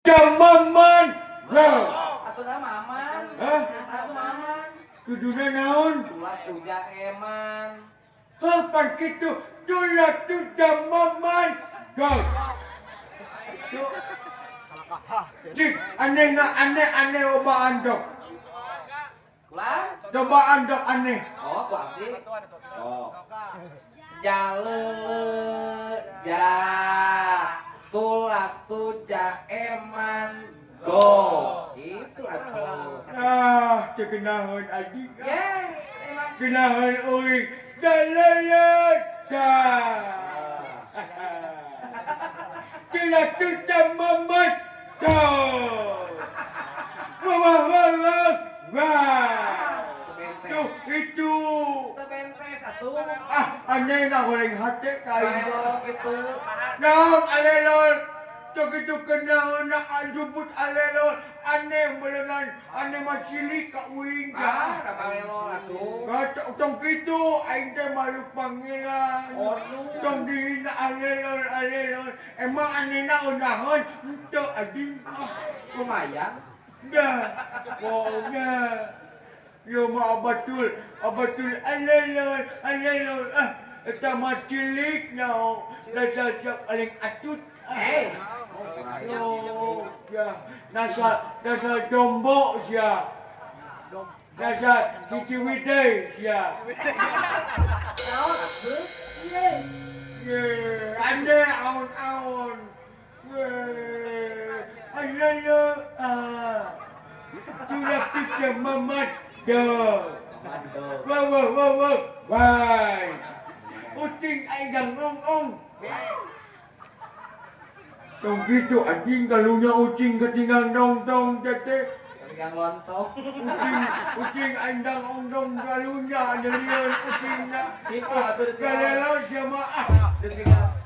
Jamaman. Atuh nama aman. Hah? Atuh aman. Kuduna naon? Tulah tuja eman. Hah, pan kitu. Tulah tu jamaman. Gol. Cik, aneh obaan dok. Lah? Cobaan dok aneh. Oh, ku abdi. Oh. Jalele ja tulak tuja eman go. Itu atuh. Ah, cekenahan adik. Ye, emang Kenahan uing. Dalalat. Tulah tu jamaman. Gol. Wah. Tuh, itu. tebentes atuh. Ah, aneh na goreng hati kain. Kalau gitu. Naon alelon. Tok itu kenal na ajubut alelon. Aneh belengan. Aneh masili ka uing Ah, ka. kabalelo atuh. Kata tong kitu aing teh malu panggilan. Oh, nu. Tong dihina alelon. Emang aneh na unahon. Ento ading. Lumayan. Dah. Pokoknya. Yo ma abatul alelon. Ah, eta mah cilik nyaho. Dasar jak aling atut. Eh. Yo, ya. Dasar dombo sia. Dasar kiciwidey sia. Naon atuh? Ye, ande aun. Alelon. Ah. Sudah tiga mamat. Wah. Uting ay gangong. Tong gitu anjing kalunya ucing ketinggalan dong tete. Yang lontong. Ucing andang ongdong kalunya nyelian ucingnya. Itu atuh Kalelo sama Ditinggal